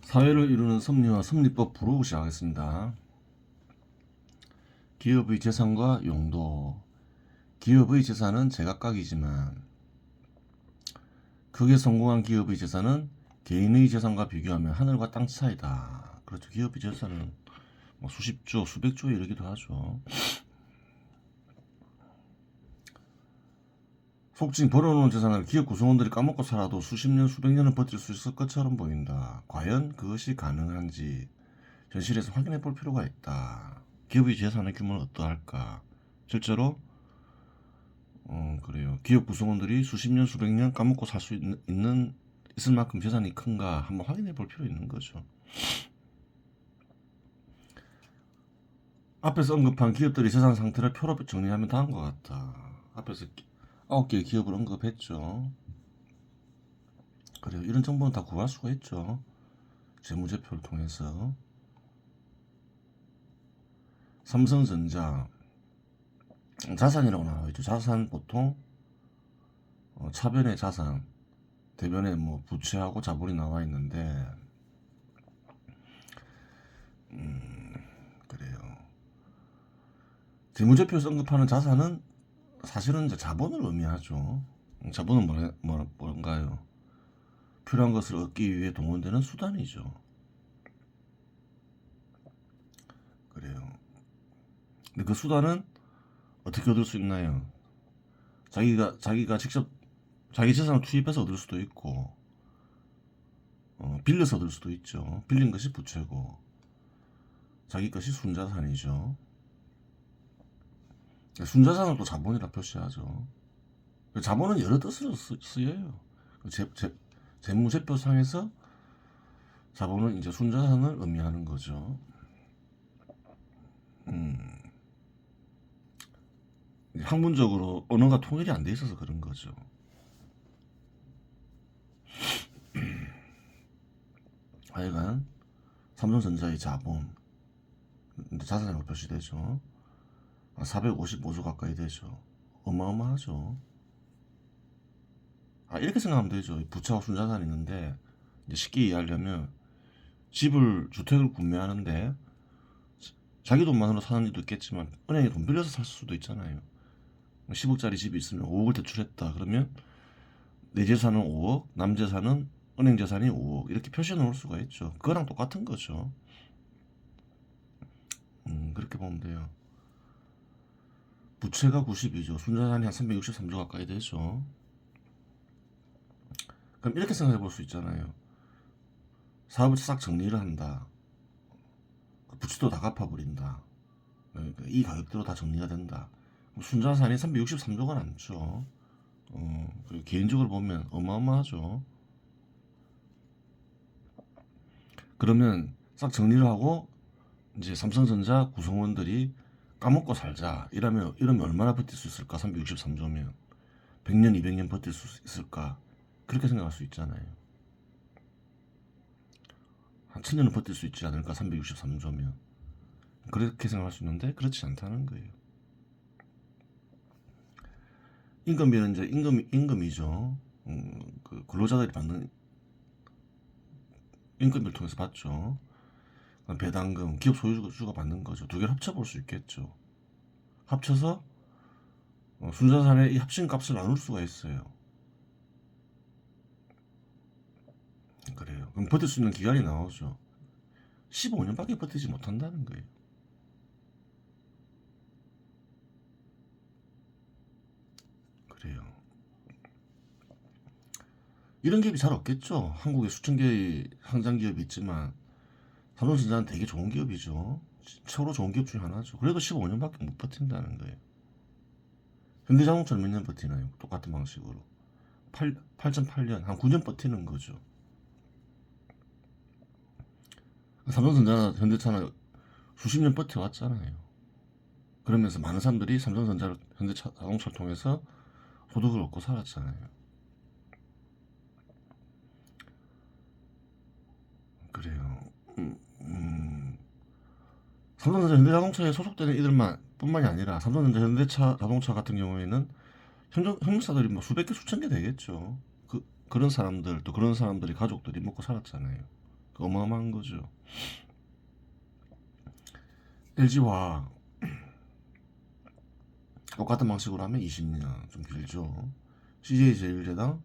사회를 이루는 섭리와 섭리법 부르고 시작하겠습니다. 기업의 재산과 용도. 기업의 재산은 제각각이지만 크게 성공한 기업의 재산은 개인의 재산과 비교하면 하늘과 땅 차이다. 그렇죠. 기업의 재산은 뭐 수십조, 수백조에 이르기도 하죠. 속칭 벌어놓은 재산을 기업 구성원들이 까먹고 살아도 수십 년, 수백 년은 버틸 수 있을 것처럼 보인다. 과연 그것이 가능한지 현실에서 확인해 볼 필요가 있다. 기업의 재산의 규모는 어떠할까? 실제로 그래요. 기업 구성원들이 수십 년, 수백 년 까먹고 살 수 있을 만큼 재산이 큰가 한번 확인해 볼 필요 있는 거죠. 앞에서 언급한 기업들의 재산 상태를 표로 정리하면 다음과 같다. 앞에서 9개의 기업을 언급했죠. 그래요. 이런 정보는 다 구할 수가 있죠. 재무제표를 통해서. 삼성전자 자산이라고 나와 있죠. 자산 보통 차변의 자산, 대변에 뭐 부채하고 자본이 나와 있는데 그래요. 재무제표에서 언급하는 자산은 사실은 이제 자본을 의미하죠. 자본은 뭔가요? 필요한 것을 얻기 위해 동원되는 수단이죠. 그래요. 근데 그 수단은 어떻게 얻을 수 있나요? 자기가 직접 자기 재산을 투입해서 얻을 수도 있고, 빌려서 얻을 수도 있죠. 빌린 것이 부채고, 자기 것이 순자산이죠. 순자산을 또 자본이라 표시하죠. 자본은 여러 뜻으로 쓰여요. 재무제표상에서 자본은 이제 순자산을 의미하는 거죠. 학문적으로 언어가 통일이 안 돼 있어서 그런 거죠. 하여간 삼성전자의 자본, 자산으로 표시되죠. 455조 가까이 되죠. 어마어마하죠. 이렇게 생각하면 되죠. 부채와 순자산이 있는데 이제 쉽게 이해하려면 주택을 구매하는데 자기 돈만으로 사는 일도 있겠지만 은행에 돈 빌려서 살 수도 있잖아요. 10억짜리 집이 있으면 5억을 대출했다. 그러면 내 재산은 5억, 남 재산은 은행 재산이 5억 이렇게 표시해 놓을 수가 있죠. 그거랑 똑같은 거죠. 그렇게 보면 돼요. 부채가 90이죠. 순자산이 한 363조 가까이 되죠. 그럼 이렇게 생각해 볼 수 있잖아요. 사업을 싹 정리를 한다. 부채도 다 갚아버린다. 그러니까 이 가격대로 다 정리가 된다. 순자산이 363조가 남죠. 개인적으로 보면 어마어마하죠. 그러면 싹 정리를 하고 이제 삼성전자 구성원들이 까먹고 살자 이러면 얼마나 버틸 수 있을까? 363조면 100년 200년 버틸 수 있을까? 그렇게 생각할 수 있잖아요. 한 1000년은 버틸 수 있지 않을까? 363조면 그렇게 생각할 수 있는데 그렇지 않다는 거예요. 임금비는 이제 임금이죠. 그 근로자들이 받는 임금비를 통해서 받죠. 배당금, 기업 소유주가 받는 거죠. 두 개를 합쳐볼 수 있겠죠. 합쳐서 순자산의 이 합친 값을 나눌 수가 있어요. 그래요. 그럼 버틸 수 있는 기간이 나오죠. 15년밖에 버티지 못한다는 거예요. 그래요. 이런 기업이 잘 없겠죠. 한국에 수천 개의 상장 기업이 있지만 삼성전자는 되게 좋은 기업이죠. 최고로 좋은 기업 중에 하나죠. 그래도 15년밖에 못 버틴다는 거예요. 현대자동차는 몇 년 버티나요? 똑같은 방식으로 8.8년, 한 9년 버티는 거죠. 삼성전자나 현대차는 수십 년 버텨왔잖아요. 그러면서 많은 사람들이 삼성전자를 현대자동차를 통해서 소득을 얻고 살았잖아요. 그래요. 삼성전자 현대자동차에 소속되는 이들만 뿐만이 아니라 삼성전자 현대차 자동차 같은 경우에는 협력사들이 뭐 수백 개 수천 개 되겠죠. 그런 사람들 또 그런 사람들이 가족들이 먹고 살았잖아요. 어마어마한 거죠. LG화학 똑같은 방식으로 하면 20년 좀 길죠. CJ제일제당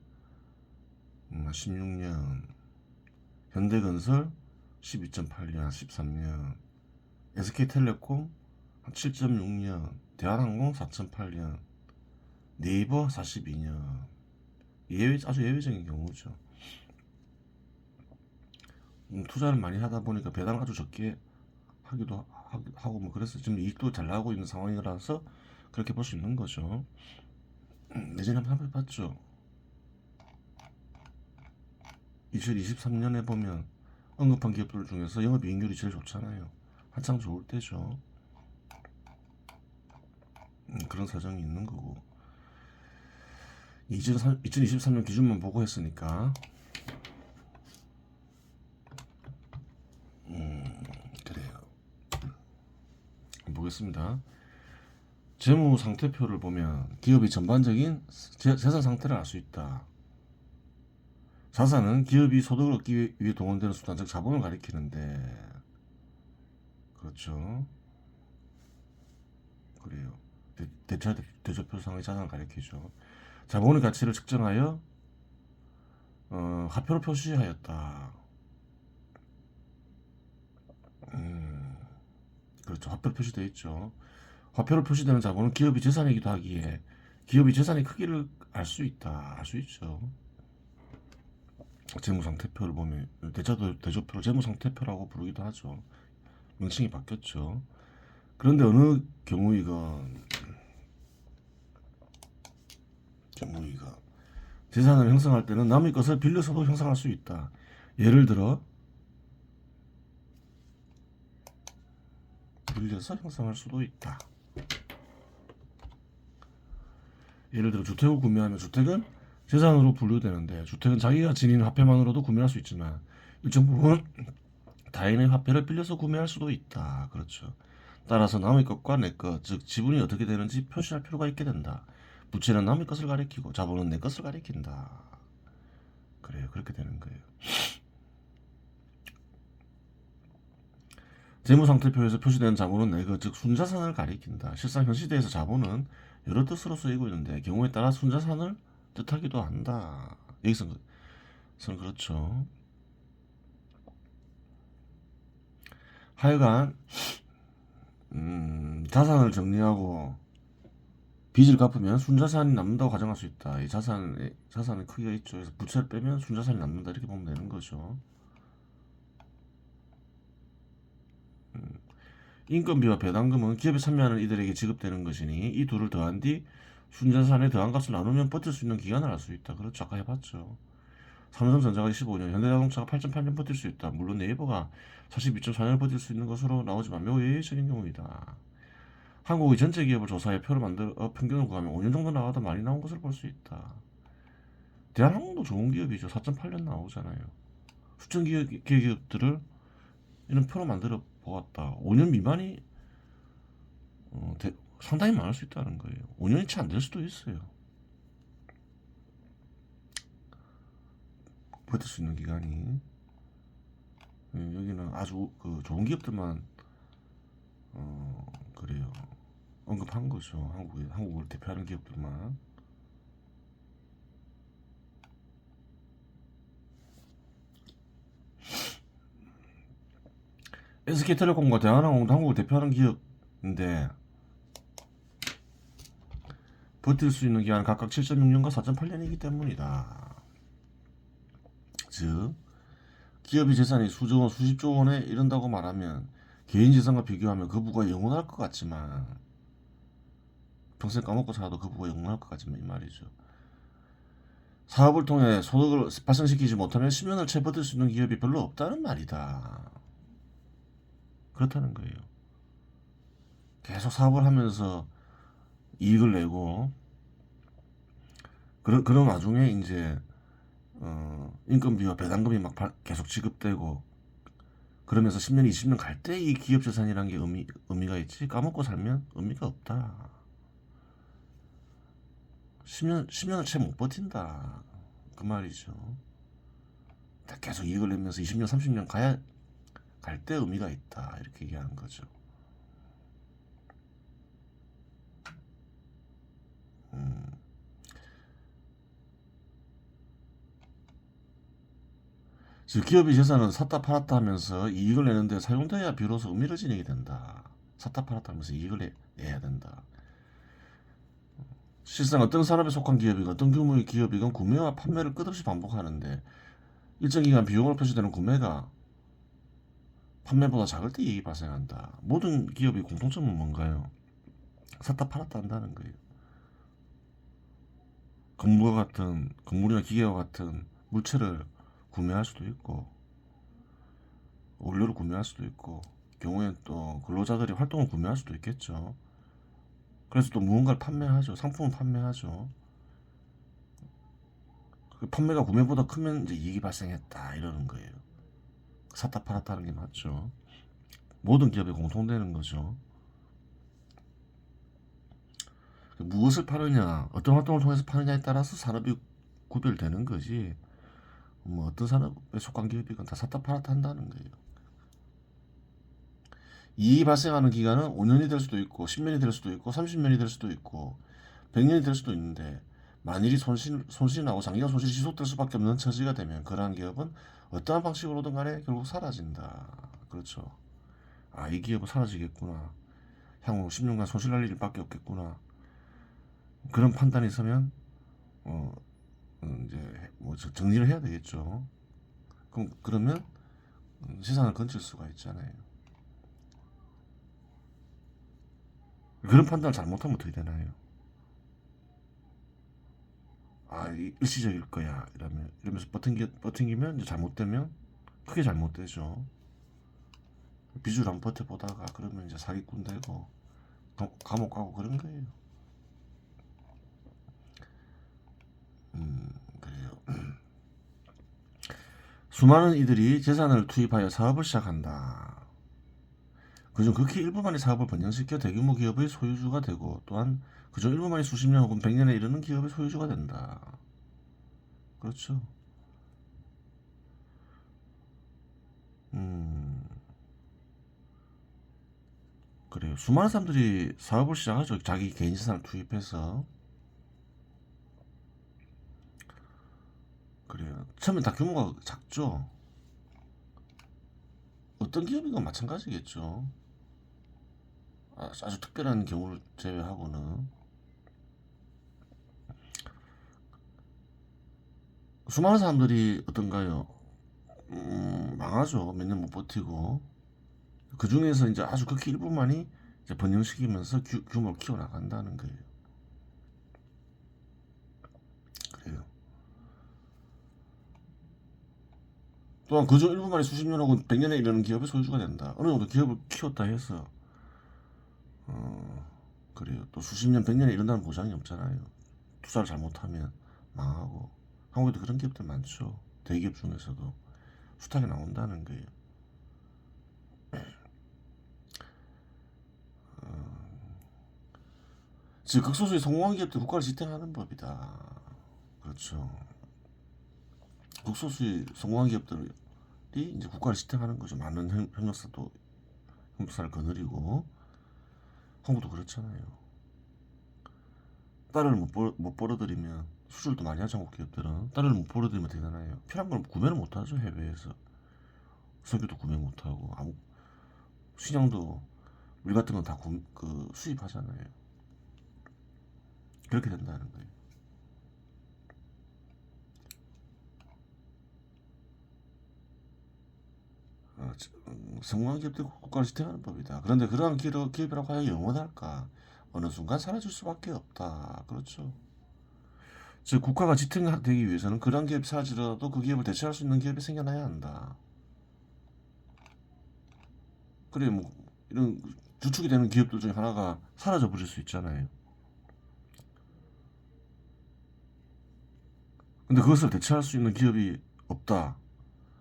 16년, 현대건설 12.8년, 13년, SK텔레콤 7.6년, 대한항공 4.8년, 네이버 42년. 아주 예외적인 경우죠. 투자를 많이 하다 보니까 배당을 아주 적게 하기도 하고 뭐 그래서 지금 이익도 잘 나오고 있는 상황이라서 그렇게 볼 수 있는 거죠. 예전에 한번 해봤죠. 2023년에 보면 언급한 기업들 중에서 영업이익률이 제일 좋잖아요. 한창 좋을 때죠. 그런 사정이 있는 거고 2023년 기준만 보고 했으니까 그래요. 보겠습니다. 재무 상태표를 보면 기업의 전반적인 재산 상태를 알 수 있다. 자산은 기업이 소득을 얻기 위해 동원되는 수단, 즉 자본을 가리키는데, 그렇죠. 그래요. 대조표상의 자산을 가리키죠. 자본의 가치를 측정하여 화표로 표시하였다. 그렇죠. 화표로 표시되어 있죠. 화표로 표시되는 자본은 기업의 재산이기도 하기에 기업의 재산의 크기를 알 수 있다. 알 수 있죠. 재무상태표를 보면 대조표를 재무상태표라고 부르기도 하죠. 명칭이 바뀌었죠. 그런데 어느 경우이건 재산을 형성할 때는 남의 것을 빌려서도 형성할 수 있다. 예를 들어 빌려서 형성할 수도 있다. 예를 들어 주택을 구매하면 주택은 재산으로 분류되는데 주택은 자기가 지닌 화폐만으로도 구매할 수 있지만 일정 부분 타인의 화폐를 빌려서 구매할 수도 있다. 그렇죠. 따라서 남의 것과 내 것, 즉 지분이 어떻게 되는지 표시할 필요가 있게 된다. 부채는 남의 것을 가리키고 자본은 내 것을 가리킨다. 그래요. 그렇게 되는 거예요. 재무상태표에서 표시된 자본은 내 것, 즉 순자산을 가리킨다. 실상 현 시대에서 자본은 여러 뜻으로 쓰이고 있는데 경우에 따라 순자산을 뜻하기도 한다. 여기서는 그렇죠. 하여간 자산을 정리하고 빚을 갚으면 순자산이 남는다고 가정할 수 있다. 이 자산의 크기가 있죠. 그래서 부채를 빼면 순자산이 남는다 이렇게 보면 되는 거죠. 인건비와 배당금은 기업에 참여하는 이들에게 지급되는 것이니 이 둘을 더한 뒤 순자산의 더한 값을 나누면 버틸 수 있는 기간을 알 수 있다. 그렇죠. 아까 해봤죠. 삼성전자가 15년, 현대자동차가 8.8년 버틸 수 있다. 물론 네이버가 42.4년을 버틸 수 있는 것으로 나오지만 매우 예외적인 경우이다. 한국의 전체 기업을 조사해 표를 만들어 평균을 구하면 5년 정도 나와도 많이 나온 것을 볼 수 있다. 대한항공도 좋은 기업이죠. 4.8년 나오잖아요. 수천 기업들을 이런 표로 만들어 보았다. 5년 미만이 상당히 많을 수 있다는 거예요. 5년이 채 안 될 수도 있어요. 버틸 수 있는 기간이. 여기는 아주 좋은 기업들만 그래요. 언급한 거죠. 한국을 대표하는 기업들만. SK텔레콤과 대한항공도 한국을 대표하는 기업인데 버틸 수 있는 기간은 각각 7.6년과 4.8년이기 때문이다. 즉 기업의 재산이 수조 원, 수십조 원에 이른다고 말하면 개인 재산과 비교하면 그 부가 영원할 것 같지만 평생 까먹고 살아도 그 부가 영원할 것 같지만 이 말이죠. 사업을 통해 소득을 발생시키지 못하면 10년을 채 버틸 수 있는 기업이 별로 없다는 말이다. 그렇다는 거예요. 계속 사업을 하면서 이익을 내고 그런 와중에 이제 인건비와 배당금이 막 계속 지급되고 그러면서 10년, 20년 갈 때 이 기업 재산이라는 게 의미가 있지 까먹고 살면 의미가 없다. 10년을 채 못 버틴다. 그 말이죠. 계속 이익을 내면서 20년, 30년 갈 때 의미가 있다. 이렇게 얘기하는 거죠. 즉 기업의 재산은 샀다 팔았다 하면서 이익을 내는데 사용돼야 비로소 의미를 지니게 된다. 샀다 팔았다 하면서 이익을 내야 된다. 실상 어떤 산업에 속한 기업이건 어떤 규모의 기업이건 구매와 판매를 끝없이 반복하는데 일정 기간 비용으로 표시되는 구매가 판매보다 작을 때 이익이 발생한다. 모든 기업의 공통점은 뭔가요? 샀다 팔았다 한다는 거예요. 건물이나 기계와 같은 물체를 구매할 수도 있고 원료를 구매할 수도 있고 경우엔 또 근로자들이 활동을 구매할 수도 있겠죠. 그래서 또 무언가를 판매하죠. 상품을 판매하죠. 그 판매가 구매보다 크면 이제 이익이 발생했다 이러는 거예요. 샀다 팔았다 하는 게 맞죠. 모든 기업에 공통되는 거죠. 무엇을 파느냐, 어떤 활동을 통해서 파느냐에 따라서 산업이 구별되는 거지. 뭐 어떤 산업에 속한 기업이건 다 샀다 팔았다 한다는 거예요. 이익이 발생하는 기간은 5년이 될 수도 있고 10년이 될 수도 있고 30년이 될 수도 있고 100년이 될 수도 있는데 만일이 손실이 나고 장기간 손실이 지속될 수밖에 없는 처지가 되면 그러한 기업은 어떠한 방식으로든 간에 결국 사라진다. 그렇죠. 아, 이 기업은 사라지겠구나. 향후 10년간 손실 날 일밖에 없겠구나. 그런 판단이 서면 어, 이제 뭐 정리를 해야 되겠죠. 그러면 재산을 건질 수가 있잖아요. 그런 판단을 잘못하면 어떻게 되나요? 아, 일시적일 거야. 이러면서 버팅기면 이제 잘못되면 크게 잘못되죠. 빚을 안 버텨보다가 그러면 이제 사기꾼 되고 감옥 가고 그런 거예요. 그래요. 수많은 이들이 재산을 투입하여 사업을 시작한다. 그중 극히 일부만이 사업을 번영시켜 대규모 기업의 소유주가 되고 또한 그중 일부만이 수십 년 혹은 100년에 이르는 기업의 소유주가 된다. 그렇죠. 음, 그래요. 수많은 사람들이 사업을 시작하죠. 자기 개인 재산을 투입해서. 그래요. 처음엔 다 규모가 작죠. 어떤 기업이건 마찬가지겠죠. 아주 특별한 경우를 제외하고는. 수많은 사람들이 어떤가요? 망하죠. 몇 년 못 버티고. 그 중에서 이제 아주 극히 일부만이 이제 번영시키면서 규모를 키워나간다는 거예요. 그래요. 또한 그중 일부만이 수십 년 혹은 100년에 이르는 기업의 소유주가 된다. 어느 정도 기업을 키웠다 해서 그래요. 또 수십 년, 100년에 이른다는 보장이 없잖아요. 투자를 잘못하면 망하고. 한국에도 그런 기업들 많죠. 대기업 중에서도 수탁이 나온다는 거예요. 즉 극소수의 성공한 기업들 국가를 지탱하는 법이다. 그렇죠. 극소수의 성공한 기업들이 이제 국가를 지탱하는 거죠. 많은 협력사를 거느리고 한국도 그렇잖아요. 달러를 못 벌어들이면 수출도 많이 하죠. 한국 기업들은 달러를 못 벌어들이면 어떻게 되나요? 필요한 걸 구매를 못 하죠. 해외에서 석유도 구매 못 하고 아무 식량도 물 같은 건 다 수입하잖아요. 그렇게 된다는 거예요. 성공한 기업들 국가를 지탱하는 법이다. 그런데 그러한 기업이라고 하여 영원할까? 어느 순간 사라질 수밖에 없다. 그렇죠. 즉 국가가 지탱되기 위해서는 그러한 기업이 사라지더라도 그 기업을 대체할 수 있는 기업이 생겨나야 한다. 그래 뭐 이런 주축이 되는 기업들 중에 하나가 사라져 버릴 수 있잖아요. 근데 그것을 대체할 수 있는 기업이 없다.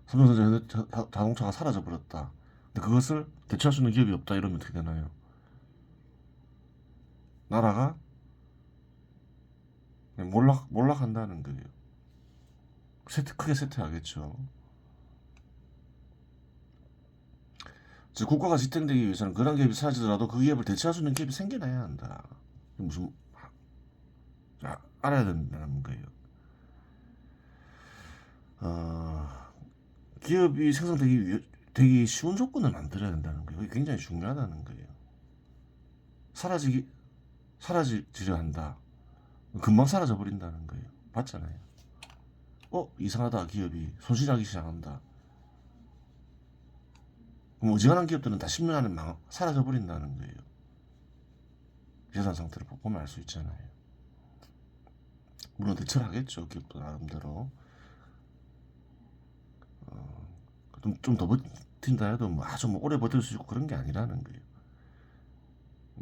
삼성전자 자동차가 사라져 버렸다. 근데 그것을 대체할 수 있는 기업이 없다. 이러면 어떻게 되나요? 나라가 몰락한다는 거예요. 크게 쇠퇴하겠죠. 즉 국가가 지탱되기 위해서는 그런 기업이 사라지더라도 그 기업을 대체할 수 있는 기업이 생겨나야 한다. 무슨 알아야 된다는 거예요. 기업이 되기 쉬운 조건을 만들어야 된다는 거예요. 이게 굉장히 중요하다는 거예요. 사라지려 한다. 금방 사라져 버린다는 거예요. 봤잖아요. 이상하다. 기업이 손실하기 시작한다. 그럼 어지간한 기업들은 다 10년 안에 사라져 버린다는 거예요. 재산 상태를 보면 알 수 있잖아요. 물론 대처를 하겠죠. 기업도 나름대로. 좀 더 버틴다 해도 아주 오래 버틸 수 있고 그런 게 아니라는 거예요.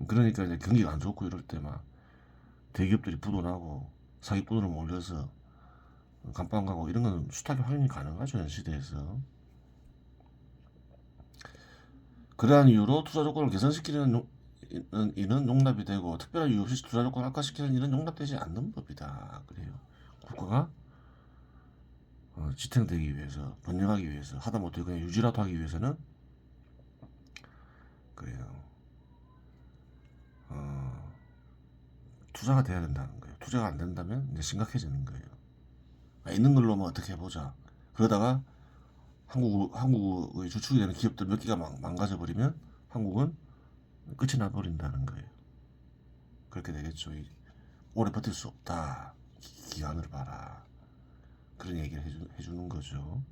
그러니까 이제 경기가 안 좋고 이럴 때 막 대기업들이 부도나고 사기꾼으로 몰려서 감방 가고 이런 건 수탁이 확인이 가능하죠. 현 시대에서. 그러한 이유로 투자 조건을 개선시키는 이는 용납이 되고 특별한 이유 없이 투자 조건을 악화시키는 일은 용납되지 않는 법이다. 그래요. 국가가 지탱되기 위해서, 번영하기 위해서, 하다못해 그냥 유지라도 하기 위해서는 그래요. 투자가 돼야 된다는 거예요. 투자가 안 된다면 이제 심각해지는 거예요. 있는 걸로만 어떻게 해보자. 그러다가 한국의 주축이 되는 기업들 몇 개가 망가져 버리면 한국은 끝이 나버린다는 거예요. 그렇게 되겠죠. 오래 버틸 수 없다. 기간을 봐라. 그런 얘기를 해주는 거죠.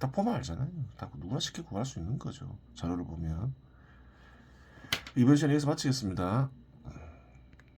딱 보면 알잖아요. 딱 누구나 쉽게 구할 수 있는 거죠. 자료를 보면. 이번 시간 여기서 마치겠습니다.